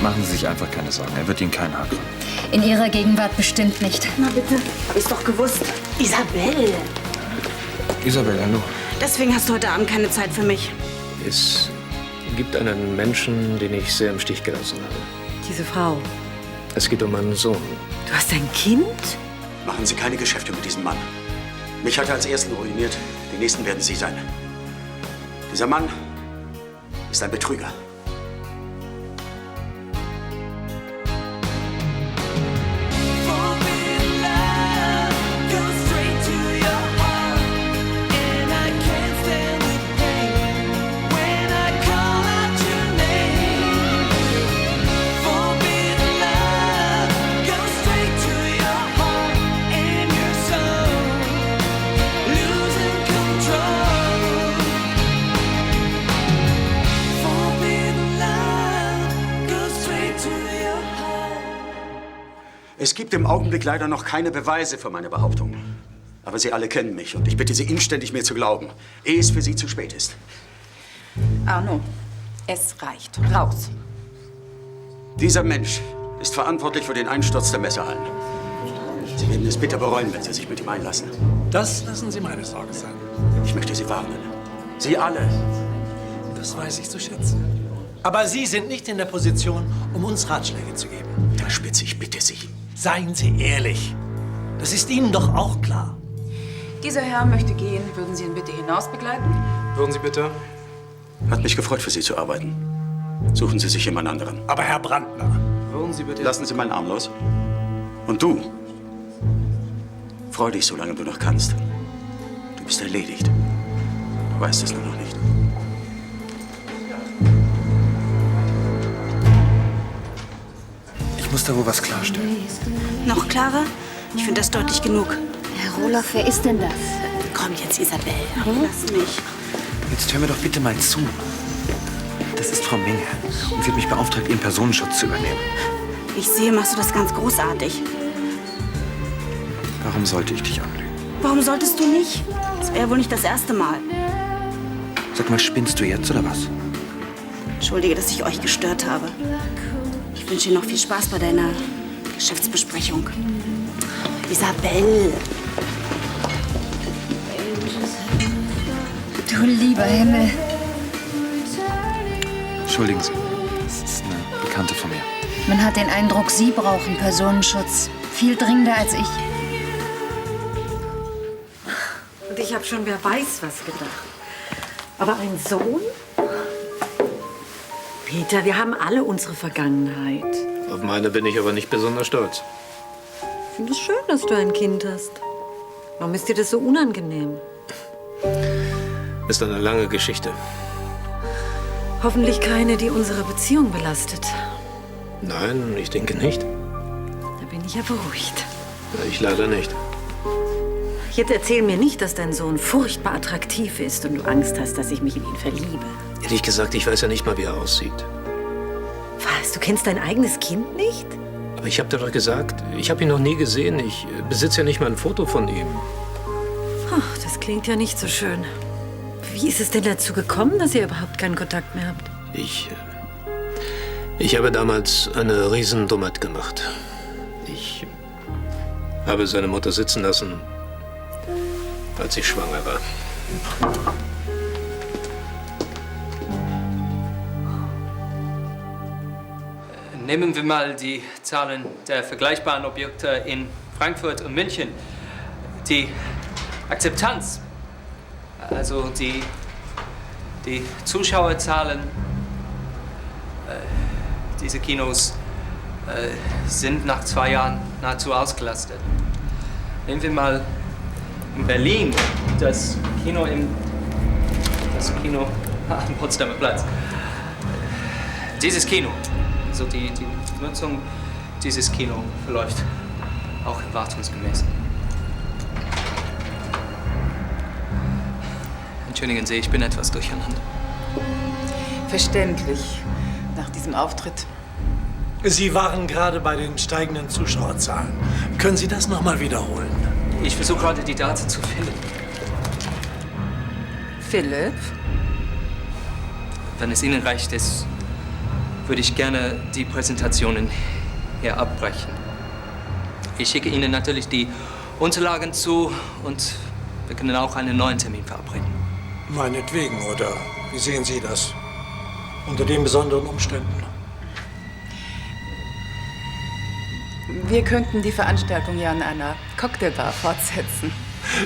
Machen Sie sich einfach keine Sorgen. Er wird Ihnen keinen Haar krümmen. In Ihrer Gegenwart bestimmt nicht. Na bitte, hab ich's doch gewusst. Isabel! Isabel, hallo. Deswegen hast du heute Abend keine Zeit für mich. Es gibt einen Menschen, den ich sehr im Stich gelassen habe. Diese Frau. Es geht um meinen Sohn. Du hast ein Kind? Machen Sie keine Geschäfte mit diesem Mann. Mich hat er als Ersten ruiniert. Die Nächsten werden Sie sein. Dieser Mann ist ein Betrüger. Es gibt im Augenblick leider noch keine Beweise für meine Behauptung. Aber Sie alle kennen mich und ich bitte Sie inständig, mir zu glauben, ehe es für Sie zu spät ist. Arno, es reicht. Raus. Dieser Mensch ist verantwortlich für den Einsturz der Messerhallen. Sie werden es bitter bereuen, wenn Sie sich mit ihm einlassen. Das lassen Sie meine Sorge sein. Ich möchte Sie warnen. Sie alle. Das weiß ich zu schätzen. Aber Sie sind nicht in der Position, um uns Ratschläge zu geben. Herr Spitz, ich bitte Sie. Seien Sie ehrlich. Das ist Ihnen doch auch klar. Dieser Herr möchte gehen. Würden Sie ihn bitte hinaus begleiten? Würden Sie bitte? Hat mich gefreut, für Sie zu arbeiten. Suchen Sie sich jemand anderen. Aber Herr Brandner. Würden Sie bitte? Lassen Sie meinen Arm los. Und du? Freu dich, solange du noch kannst. Du bist erledigt. Du weißt es nur noch nicht. Ich muss da wohl was klarstellen. Noch klarer? Ich finde das deutlich genug. Herr Roloff, wer ist denn das? Komm jetzt, Isabel. Lass mich. Jetzt hör mir doch bitte mal zu. Das ist Frau Menge. Und sie hat mich beauftragt, ihren Personenschutz zu übernehmen. Ich sehe, machst du das ganz großartig. Warum sollte ich dich anlügen? Warum solltest du nicht? Das wäre wohl nicht das erste Mal. Sag mal, spinnst du jetzt oder was? Entschuldige, dass ich euch gestört habe. Ich wünsche dir noch viel Spaß bei deiner Geschäftsbesprechung. Isabel. Du lieber Himmel. Entschuldigen Sie. Das ist eine Bekannte von mir. Man hat den Eindruck, Sie brauchen Personenschutz. Viel dringender als ich. Und ich habe schon wer weiß was gedacht. Aber ein Sohn? Peter, wir haben alle unsere Vergangenheit. Auf meine bin ich aber nicht besonders stolz. Ich finde es schön, dass du ein Kind hast. Warum ist dir das so unangenehm? Ist eine lange Geschichte. Hoffentlich keine, die unsere Beziehung belastet. Nein, ich denke nicht. Da bin ich ja beruhigt. Ich leider nicht. Jetzt erzähl mir nicht, dass dein Sohn furchtbar attraktiv ist und du Angst hast, dass ich mich in ihn verliebe. Ehrlich gesagt, ich weiß ja nicht mal, wie er aussieht. Was, du kennst dein eigenes Kind nicht? Aber ich habe dir doch gesagt, ich habe ihn noch nie gesehen. Ich besitze ja nicht mal ein Foto von ihm. Ach, das klingt ja nicht so schön. Wie ist es denn dazu gekommen, dass ihr überhaupt keinen Kontakt mehr habt? Ich habe damals eine Riesendummheit gemacht. Ich habe seine Mutter sitzen lassen, als ich schwanger war. Nehmen wir mal die Zahlen der vergleichbaren Objekte in Frankfurt und München. Die Akzeptanz, also die Zuschauerzahlen, diese Kinos sind nach 2 Jahren nahezu ausgelastet. Nehmen wir mal in Berlin das Kino am Potsdamer Platz. Dieses Kino, also die Nutzung dieses Kino verläuft auch erwartungsgemäß. Entschuldigen Sie, ich bin etwas durcheinander. Verständlich. Nach diesem Auftritt. Sie waren gerade bei den steigenden Zuschauerzahlen. Können Sie das noch mal wiederholen? Ich versuche gerade, die Daten zu finden. Philipp? Wenn es Ihnen reicht, es würde ich gerne die Präsentationen hier abbrechen. Ich schicke Ihnen natürlich die Unterlagen zu und wir können auch einen neuen Termin verabreden. Meinetwegen, oder wie sehen Sie das? Unter den besonderen Umständen? Wir könnten die Veranstaltung ja an einer Cocktailbar fortsetzen.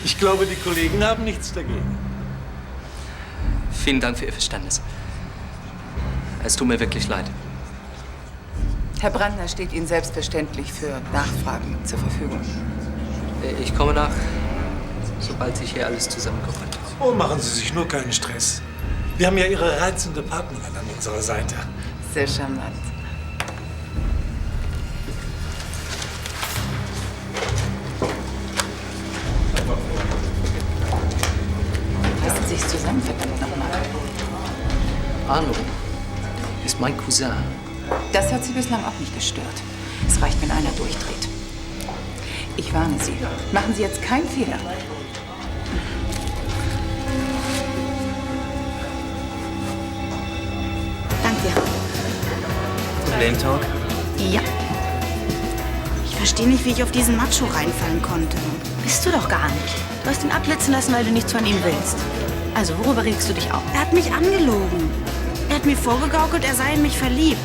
Ich glaube, die Kollegen haben nichts dagegen. Vielen Dank für Ihr Verständnis. Es tut mir wirklich leid. Herr Brandner steht Ihnen selbstverständlich für Nachfragen zur Verfügung. Ich komme nach, sobald sich hier alles zusammengeräumt ist. Oh, machen Sie sich nur keinen Stress. Wir haben ja Ihre reizende Partnerin an unserer Seite. Sehr charmant. Lassen Sie sich zusammen, verdammt nochmal. Arno ist mein Cousin. Das hat Sie bislang auch nicht gestört. Es reicht, wenn einer durchdreht. Ich warne Sie. Machen Sie jetzt keinen Fehler. Danke. Name Talk? Ja. Ich verstehe nicht, wie ich auf diesen Macho reinfallen konnte. Bist du doch gar nicht. Du hast ihn abblitzen lassen, weil du nichts von ihm willst. Also, worüber regst du dich auf? Er hat mich angelogen. Er hat mir vorgegaukelt, er sei in mich verliebt.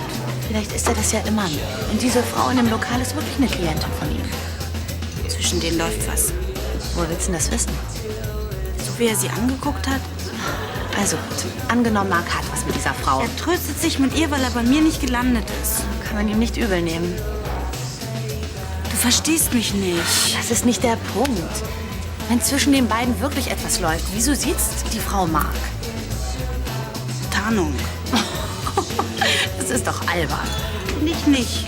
Vielleicht ist er das ja immer. Und diese Frau in dem Lokal ist wirklich eine Klientin von ihm. Zwischen denen läuft was. Woher willst du denn das wissen? So wie er sie angeguckt hat. Also gut, angenommen, Mark hat was mit dieser Frau. Er tröstet sich mit ihr, weil er bei mir nicht gelandet ist. Kann man ihm nicht übel nehmen. Du verstehst mich nicht. Das ist nicht der Punkt. Wenn zwischen den beiden wirklich etwas läuft, wieso sieht's die Frau Mark? Tarnung. Das ist doch albern. Nicht.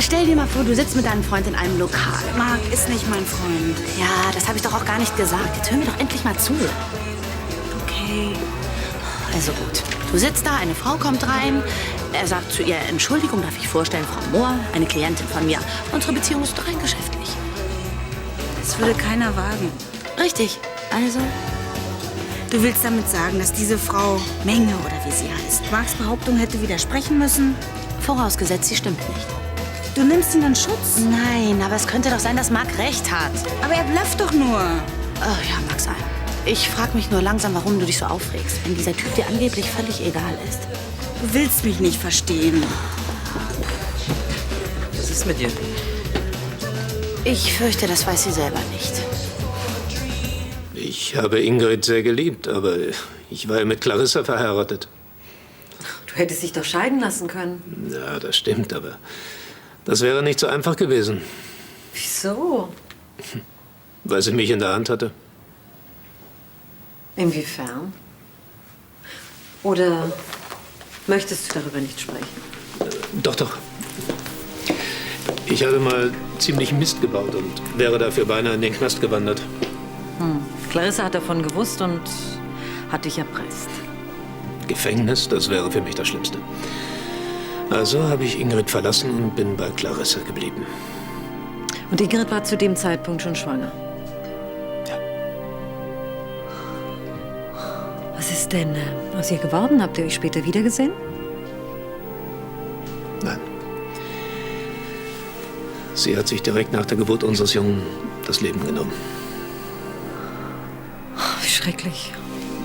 Stell dir mal vor, du sitzt mit deinem Freund in einem Lokal. Mark ist nicht mein Freund. Ja, das habe ich doch auch gar nicht gesagt. Jetzt hör mir doch endlich mal zu. Okay. Also gut. Du sitzt da, eine Frau kommt rein. Er sagt zu ihr, Entschuldigung, darf ich vorstellen, Frau Mohr, eine Klientin von mir. Unsere Beziehung ist rein geschäftlich. Das würde keiner wagen. Richtig. Also? Du willst damit sagen, dass diese Frau Menge oder wie sie heißt, Marks Behauptung hätte widersprechen müssen? Vorausgesetzt, sie stimmt nicht. Du nimmst ihn in Schutz? Nein, aber es könnte doch sein, dass Mark recht hat. Aber er blufft doch nur. Oh ja, mag sein. Ich frage mich nur langsam, warum du dich so aufregst, wenn dieser Typ dir angeblich völlig egal ist. Du willst mich nicht verstehen. Was ist mit dir? Ich fürchte, das weiß sie selber nicht. Ich habe Ingrid sehr geliebt, aber ich war ja mit Clarissa verheiratet. Du hättest dich doch scheiden lassen können. Ja, das stimmt, aber das wäre nicht so einfach gewesen. Wieso? Weil sie mich in der Hand hatte. Inwiefern? Oder möchtest du darüber nicht sprechen? Doch. Ich hatte mal ziemlich Mist gebaut und wäre dafür beinahe in den Knast gewandert. Clarissa hat davon gewusst und hat dich erpresst. Gefängnis, das wäre für mich das Schlimmste. Also habe ich Ingrid verlassen und bin bei Clarissa geblieben. Und Ingrid war zu dem Zeitpunkt schon schwanger? Ja. Was ist denn aus ihr geworden? Habt ihr euch später wiedergesehen? Nein. Sie hat sich direkt nach der Geburt unseres Jungen das Leben genommen. Wie schrecklich.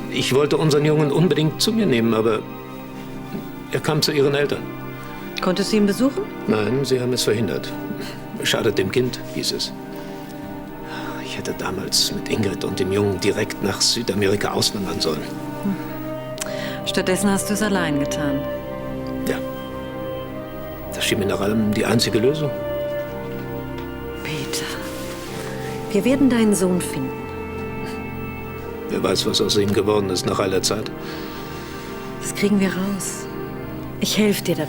Ich wollte unseren Jungen unbedingt zu mir nehmen, aber er kam zu ihren Eltern. Konntest du ihn besuchen? Nein, sie haben es verhindert. Schadet dem Kind, hieß es. Ich hätte damals mit Ingrid und dem Jungen direkt nach Südamerika auswandern sollen. Stattdessen hast du es allein getan. Ja. Das schien mir nach allem die einzige Lösung. Peter, wir werden deinen Sohn finden. Wer weiß, was aus ihm geworden ist nach all der Zeit. Das kriegen wir raus. Ich helfe dir dabei.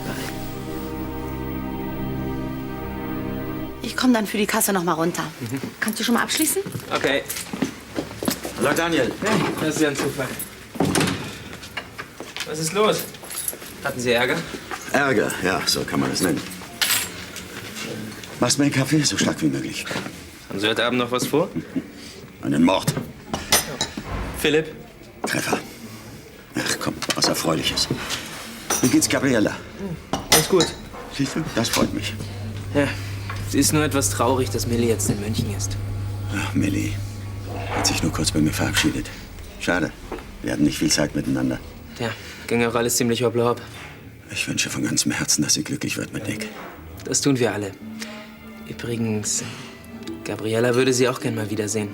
Ich komme dann für die Kasse noch mal runter. Kannst du schon mal abschließen? Okay. Hallo Daniel. Hey, das ist ja ein Zufall. Was ist los? Hatten Sie Ärger? Ärger, ja, so kann man es nennen. Machst mir einen Kaffee, so stark wie möglich. Haben Sie heute Abend noch was vor? Einen Mord. Philipp? Treffer. Ach komm, was Erfreuliches. Wie geht's Gabriella? Alles gut. Siehst du, das freut mich. Ja, sie ist nur etwas traurig, dass Millie jetzt in München ist. Ach, Millie hat sich nur kurz bei mir verabschiedet. Schade. Wir hatten nicht viel Zeit miteinander. Ja, ging auch alles ziemlich hoppla. Ich wünsche von ganzem Herzen, dass sie glücklich wird mit Nick. Das tun wir alle. Übrigens, Gabriella würde sie auch gern mal wiedersehen.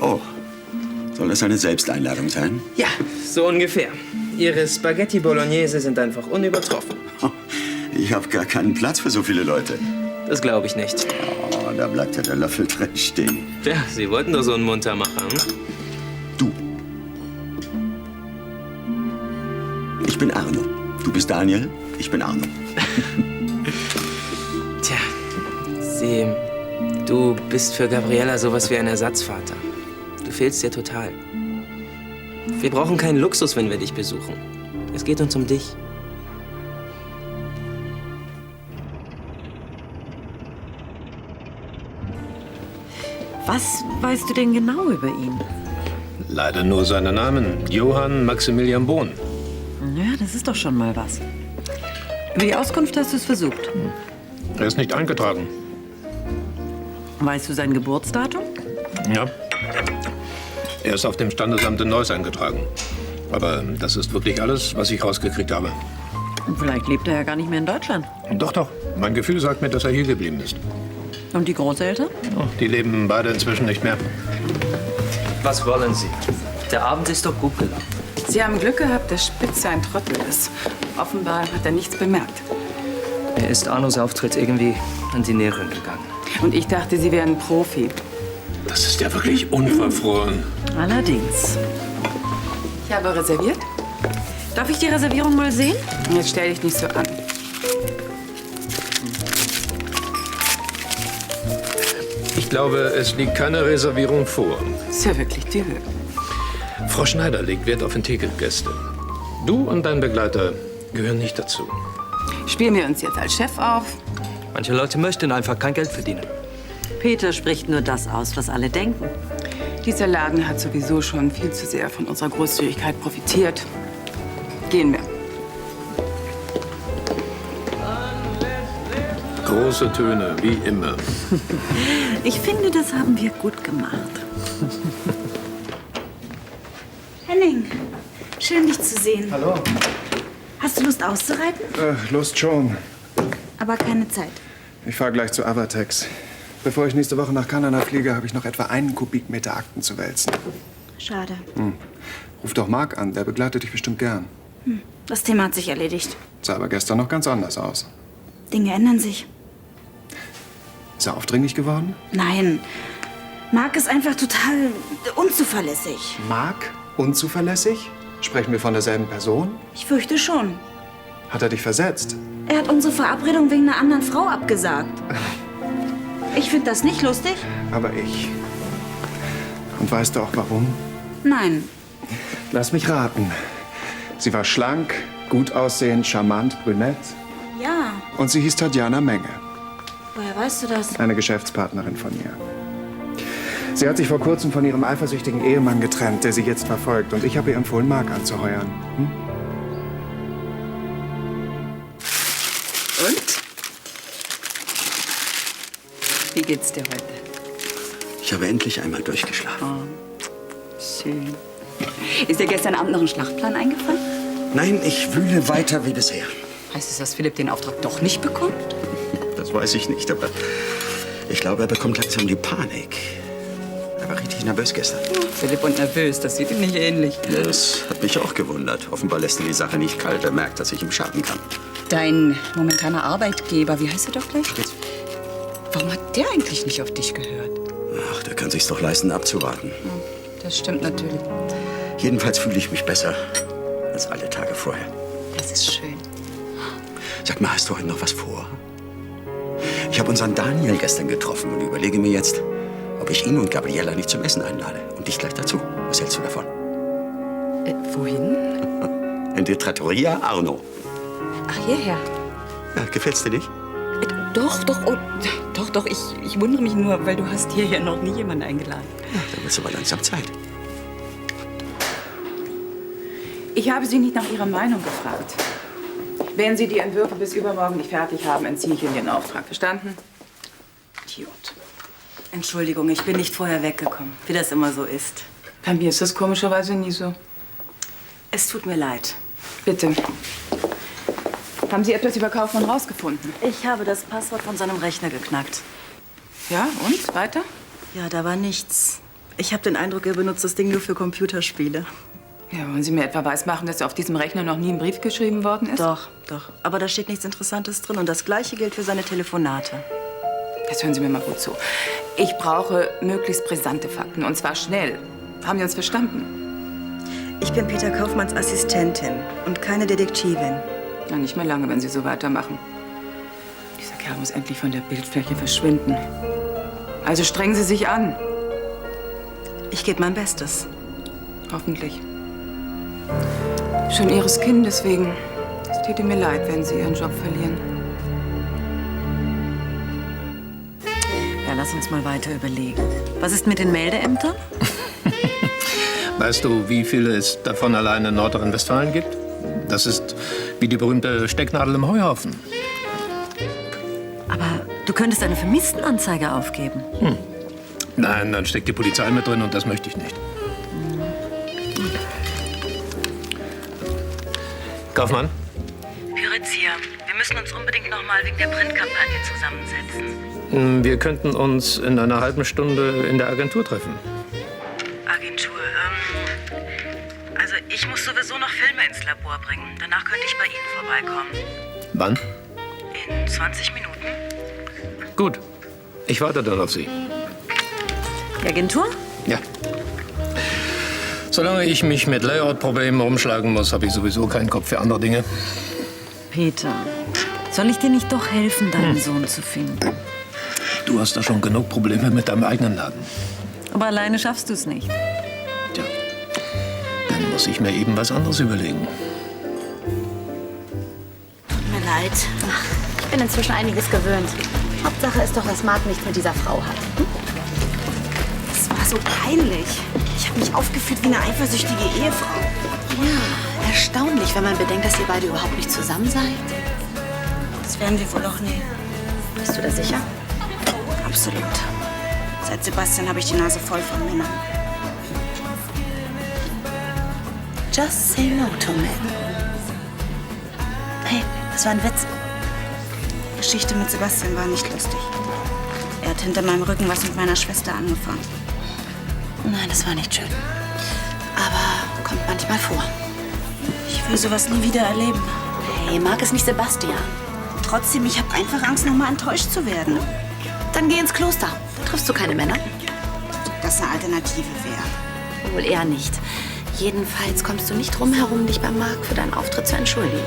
Oh, soll das eine Selbsteinladung sein? Ja, so ungefähr. Ihre Spaghetti Bolognese sind einfach unübertroffen. Ich habe gar keinen Platz für so viele Leute. Das glaube ich nicht. Oh, da bleibt ja der Löffel drin stehen. Ja, Sie wollten doch so einen Muntermacher, hm? Du. Ich bin Arno. Du bist Daniel, ich bin Arno. Tja, du bist für Gabriella sowas wie ein Ersatzvater. Du fehlst dir total. Wir brauchen keinen Luxus, wenn wir dich besuchen. Es geht uns um dich. Was weißt du denn genau über ihn? Leider nur seinen Namen. Johann Maximilian Bohn. Ja, das ist doch schon mal was. Über die Auskunft hast du es versucht. Er ist nicht eingetragen. Weißt du sein Geburtsdatum? Ja. Er ist auf dem Standesamt in Neuss eingetragen. Aber das ist wirklich alles, was ich rausgekriegt habe. Vielleicht lebt er ja gar nicht mehr in Deutschland. Doch, doch. Mein Gefühl sagt mir, dass er hier geblieben ist. Und die Großeltern? Oh, die leben beide inzwischen nicht mehr. Was wollen Sie? Der Abend ist doch gut gelaufen. Sie haben Glück gehabt, dass Spitze ein Trottel ist. Offenbar hat er nichts bemerkt. Mir ist Arnos Auftritt irgendwie an die Nieren gegangen. Und ich dachte, Sie wären Profi. Das ist ja wirklich unverfroren. Allerdings. Ich habe reserviert. Darf ich die Reservierung mal sehen? Jetzt stell dich nicht so an. Ich glaube, es liegt keine Reservierung vor. Ist ja wirklich die Höhe. Frau Schneider legt Wert auf Ticketgäste. Du und dein Begleiter gehören nicht dazu. Spielen wir uns jetzt als Chef auf? Manche Leute möchten einfach kein Geld verdienen. Peter spricht nur das aus, was alle denken. Dieser Laden hat sowieso schon viel zu sehr von unserer Großzügigkeit profitiert. Gehen wir. Große Töne, wie immer. Ich finde, das haben wir gut gemacht. Henning, schön dich zu sehen. Hallo. Hast du Lust auszureiten? Lust schon. Aber keine Zeit. Ich fahre gleich zu Avatex. Bevor ich nächste Woche nach Kanada fliege, habe ich noch etwa 1 Kubikmeter Akten zu wälzen. Schade. Ruf doch Marc an, der begleitet dich bestimmt gern. Das Thema hat sich erledigt. Sah aber gestern noch ganz anders aus. Dinge ändern sich. Ist er aufdringlich geworden? Nein. Marc ist einfach total unzuverlässig. Marc? Unzuverlässig? Sprechen wir von derselben Person? Ich fürchte schon. Hat er dich versetzt? Er hat unsere Verabredung wegen einer anderen Frau abgesagt. Ich finde das nicht lustig. Aber ich. Und weißt du auch warum? Nein. Lass mich raten. Sie war schlank, gut aussehend, charmant, brünett. Ja. Und sie hieß Tatjana Menge. Woher weißt du das? Eine Geschäftspartnerin von mir. Sie hat sich vor kurzem von ihrem eifersüchtigen Ehemann getrennt, der sie jetzt verfolgt. Und ich habe ihr empfohlen, Marc anzuheuern. Und? Wie geht's dir heute? Ich habe endlich einmal durchgeschlafen. Oh, schön. Ist dir gestern Abend noch ein Schlachtplan eingefallen? Nein, ich wühle weiter wie bisher. Heißt es, dass Philipp den Auftrag doch nicht bekommt? Das weiß ich nicht, aber ich glaube, er bekommt langsam die Panik. Er war richtig nervös gestern. Philipp und nervös, das sieht ihm nicht ähnlich. Das hat mich auch gewundert. Offenbar lässt er die Sache nicht kalt. Er merkt, dass ich ihm schaden kann. Dein momentaner Arbeitgeber, wie heißt er doch gleich? Warum hat der eigentlich nicht auf dich gehört? Ach, der kann sich's doch leisten, abzuwarten. Das stimmt natürlich. Jedenfalls fühle ich mich besser als alle Tage vorher. Das ist schön. Sag mal, hast du heute noch was vor? Ich habe unseren Daniel gestern getroffen und überlege mir jetzt, ob ich ihn und Gabriella nicht zum Essen einlade. Und dich gleich dazu. Was hältst du davon? Wohin? In die Trattoria Arno. Ach, hierher? Ja, gefällt's dir nicht? Doch, ich wundere mich nur, weil du hast hierher noch nie jemanden eingeladen. Ja, dann wird's aber langsam Zeit. Ich habe Sie nicht nach Ihrer Meinung gefragt. Wenn Sie die Entwürfe bis übermorgen nicht fertig haben, entziehe ich Ihnen den Auftrag. Verstanden? Idiot. Entschuldigung, ich bin nicht vorher weggekommen, wie das immer so ist. Bei mir ist das komischerweise nie so. Es tut mir leid. Bitte. Haben Sie etwas über Kaufmann rausgefunden? Ich habe das Passwort von seinem Rechner geknackt. Ja, und? Weiter? Ja, da war nichts. Ich habe den Eindruck, er benutzt das Ding nur für Computerspiele. Ja, wollen Sie mir etwa weismachen, dass auf diesem Rechner noch nie ein Brief geschrieben worden ist? Doch. Aber da steht nichts Interessantes drin. Und das Gleiche gilt für seine Telefonate. Jetzt hören Sie mir mal gut zu. Ich brauche möglichst brisante Fakten. Und zwar schnell. Haben wir uns verstanden? Ich bin Peter Kaufmanns Assistentin und keine Detektivin. Na, nicht mehr lange, wenn Sie so weitermachen. Dieser Kerl muss endlich von der Bildfläche verschwinden. Also strengen Sie sich an. Ich gebe mein Bestes. Hoffentlich. Schon Ihres Kindes wegen. Es täte mir leid, wenn Sie Ihren Job verlieren. Ja, lass uns mal weiter überlegen. Was ist mit den Meldeämtern? Weißt du, wie viele es davon allein in Nordrhein-Westfalen gibt? Das ist wie die berühmte Stecknadel im Heuhaufen. Aber du könntest eine Vermisstenanzeige aufgeben. Nein, dann steckt die Polizei mit drin und das möchte ich nicht. Kaufmann? Pyritz hier. Wir müssen uns unbedingt noch mal wegen der Printkampagne zusammensetzen. Wir könnten uns in einer halben Stunde in der Agentur treffen. Agentur, also ich muss sowieso noch Filme ins Labor bringen. Danach könnte ich bei Ihnen vorbeikommen. Wann? In 20 Minuten. Gut. Ich warte dann auf Sie. Die Agentur? Ja. Solange ich mich mit Layout-Problemen rumschlagen muss, habe ich sowieso keinen Kopf für andere Dinge. Peter, soll ich dir nicht doch helfen, deinen Sohn zu finden? Du hast da schon genug Probleme mit deinem eigenen Laden. Aber alleine schaffst du es nicht. Dann muss ich mir eben was anderes überlegen. Tut mir leid. Ach, ich bin inzwischen einiges gewöhnt. Hauptsache ist doch, dass Marc nichts mit dieser Frau hat. Das war so peinlich. Ich habe mich aufgeführt wie eine eifersüchtige Ehefrau. Ja, erstaunlich, wenn man bedenkt, dass ihr beide überhaupt nicht zusammen seid. Das werden wir wohl auch nie. Bist du da sicher? Absolut. Seit Sebastian habe ich die Nase voll von Männern. Just say no to men. Hey, das war ein Witz. Die Geschichte mit Sebastian war nicht lustig. Er hat hinter meinem Rücken was mit meiner Schwester angefangen. Nein, das war nicht schön. Aber kommt manchmal vor. Ich will sowas nie wieder erleben. Hey, Marc ist nicht Sebastian. Trotzdem, ich habe einfach Angst, nochmal enttäuscht zu werden. Dann geh ins Kloster. Da triffst du keine Männer. Das eine Alternative wäre. Wohl eher nicht. Jedenfalls kommst du nicht drum herum, dich bei Marc für deinen Auftritt zu entschuldigen.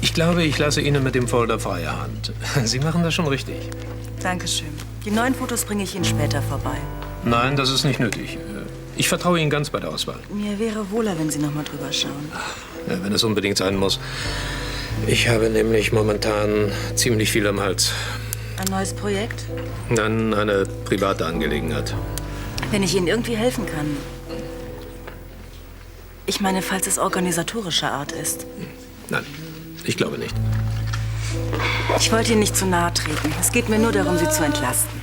Ich glaube, ich lasse Ihnen mit dem Folder freie Hand. Sie machen das schon richtig. Dankeschön. Die neuen Fotos bringe ich Ihnen später vorbei. Nein, das ist nicht nötig. Ich vertraue Ihnen ganz bei der Auswahl. Mir wäre wohler, wenn Sie noch mal drüber schauen. Ja, wenn es unbedingt sein muss. Ich habe nämlich momentan ziemlich viel am Hals. Ein neues Projekt? Dann eine private Angelegenheit. Wenn ich Ihnen irgendwie helfen kann. Ich meine, falls es organisatorischer Art ist. Nein, ich glaube nicht. Ich wollte Ihnen nicht zu nahe treten. Es geht mir nur darum, Sie zu entlasten.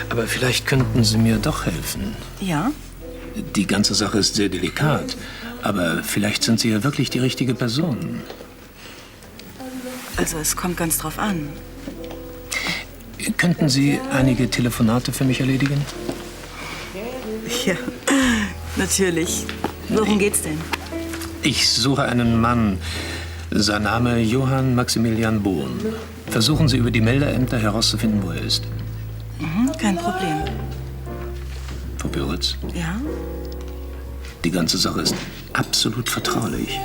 Aber vielleicht könnten Sie mir doch helfen. Ja? Die ganze Sache ist sehr delikat. Aber vielleicht sind Sie ja wirklich die richtige Person. Also es kommt ganz drauf an. Könnten Sie einige Telefonate für mich erledigen? Ja, natürlich. Worum geht's denn? Ich suche einen Mann. Sein Name Johann Maximilian Bohn. Versuchen Sie über die Meldeämter herauszufinden, wo er ist. Kein Problem. Frau Pyritz, Ja? die ganze Sache ist absolut vertraulich.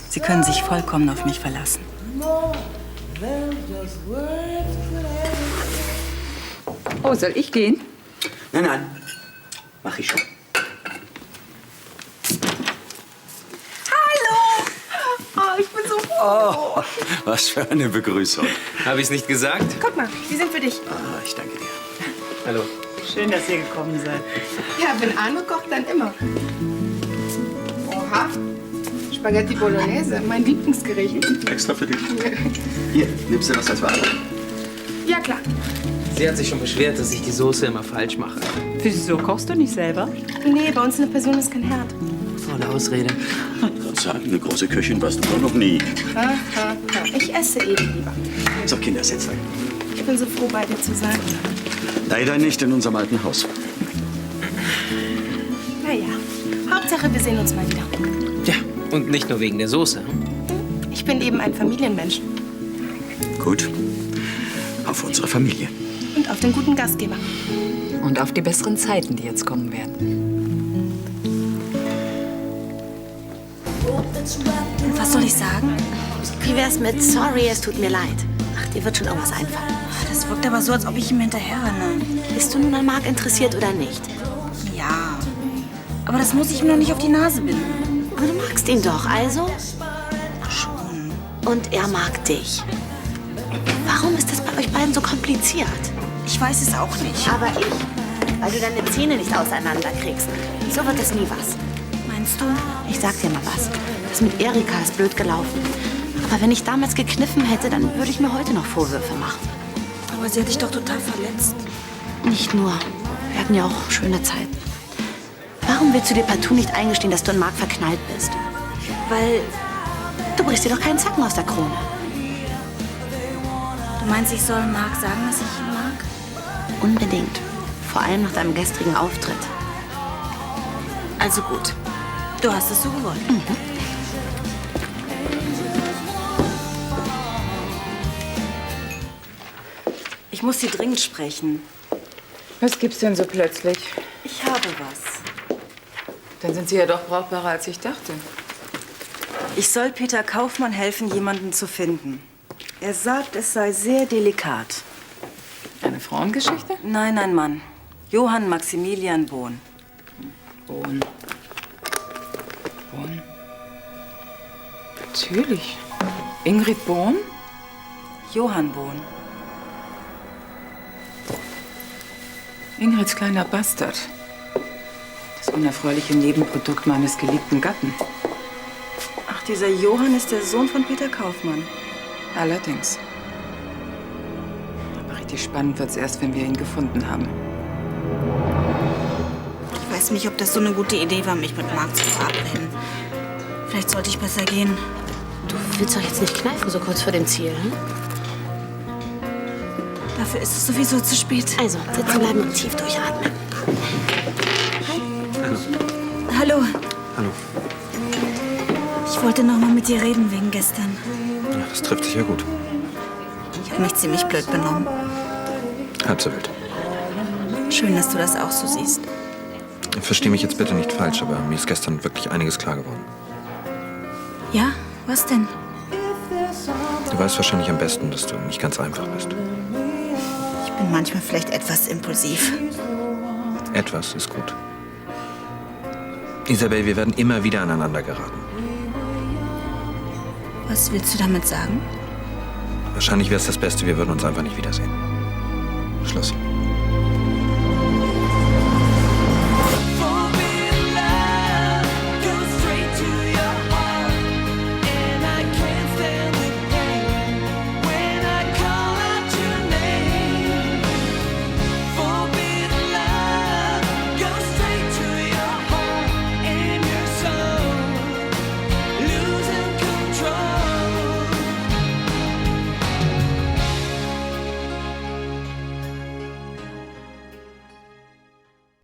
Sie können sich vollkommen auf mich verlassen. Oh, soll ich gehen? Nein, nein. Mach ich schon. Oh, ich bin so froh. Oh, was für eine Begrüßung. Habe ich es nicht gesagt? Guck mal, die sind für dich. Ah, ich danke dir. Hallo. Schön, dass ihr gekommen seid. Ja, wenn Arno kocht, dann immer. Oha. Spaghetti Bolognese, mein Lieblingsgericht. Extra für dich. Hier, nimmst du das als Ware? Ja, klar. Sie hat sich schon beschwert, dass ich die Soße immer falsch mache. Wieso kochst du nicht selber? Nee, bei uns in der Pension ist kein Herd. Volle Ausrede. Gott sagen, eine große Köchin warst du doch noch nie. Ich esse eben lieber. So, Kinder, setzt euch. Ich bin so froh, bei dir zu sein. Leider nicht in unserem alten Haus. Naja, Hauptsache, wir sehen uns mal wieder. Ja, und nicht nur wegen der Soße. Ich bin eben ein Familienmensch. Gut. Auf unsere Familie. Und auf den guten Gastgeber. Und auf die besseren Zeiten, die jetzt kommen werden. Und was soll ich sagen? Wie wär's mit sorry, es tut mir leid? Ach, dir wird schon irgendwas einfallen. Das wirkt aber so, als ob ich ihm hinterherrenne. Bist du nun an Marc interessiert oder nicht? Ja. Aber das muss ich ihm noch nicht auf die Nase binden. Aber du magst ihn doch, also? Schon. Und er mag dich. Warum ist das bei euch beiden so kompliziert? Ich weiß es auch nicht. Aber ich. Weil du deine Zähne nicht auseinanderkriegst. So wird es nie was. Meinst du? Ich sag dir mal was. Das mit Erika ist blöd gelaufen. Aber wenn ich damals gekniffen hätte, dann würde ich mir heute noch Vorwürfe machen. Aber sie hat dich doch total verletzt. Nicht nur. Wir hatten ja auch schöne Zeiten. Warum willst du dir partout nicht eingestehen, dass du in Marc verknallt bist? Weil du brichst dir doch keinen Zacken aus der Krone. Du meinst, ich soll Marc sagen, dass ich ihn mag? Unbedingt. Vor allem nach deinem gestrigen Auftritt. Also gut. Du hast es so gewollt. Ich muss Sie dringend sprechen. Was gibt's denn so plötzlich? Ich habe was. Dann sind Sie ja doch brauchbarer, als ich dachte. Ich soll Peter Kaufmann helfen, jemanden zu finden. Er sagt, es sei sehr delikat. Eine Frauengeschichte? Nein, ein Mann. Johann Maximilian Bohn. Bohn. Bohn. Natürlich. Ingrid Bohn? Johann Bohn. Ingrids kleiner Bastard. Das unerfreuliche Nebenprodukt meines geliebten Gatten. Ach, dieser Johann ist der Sohn von Peter Kaufmann. Allerdings. Aber richtig spannend wird's erst, wenn wir ihn gefunden haben. Ich weiß nicht, ob das so eine gute Idee war, mich mit Marc zu verabreden. Vielleicht sollte ich besser gehen. Du willst doch jetzt nicht kneifen, so kurz vor dem Ziel, hm? Dafür ist es sowieso zu spät. Also, sitzen bleiben und tief durchatmen. Hallo. Hallo. Ich wollte noch mal mit dir reden wegen gestern. Ja, das trifft sich ja gut. Ich habe mich ziemlich blöd benommen. Halb so wild. Schön, dass du das auch so siehst. Versteh mich jetzt bitte nicht falsch, aber mir ist gestern wirklich einiges klar geworden. Ja? Was denn? Du weißt wahrscheinlich am besten, dass du nicht ganz einfach bist. Ich bin manchmal vielleicht etwas impulsiv. Etwas ist gut. Isabel, wir werden immer wieder aneinander geraten. Was willst du damit sagen? Wahrscheinlich wäre es das Beste, wir würden uns einfach nicht wiedersehen. Schluss.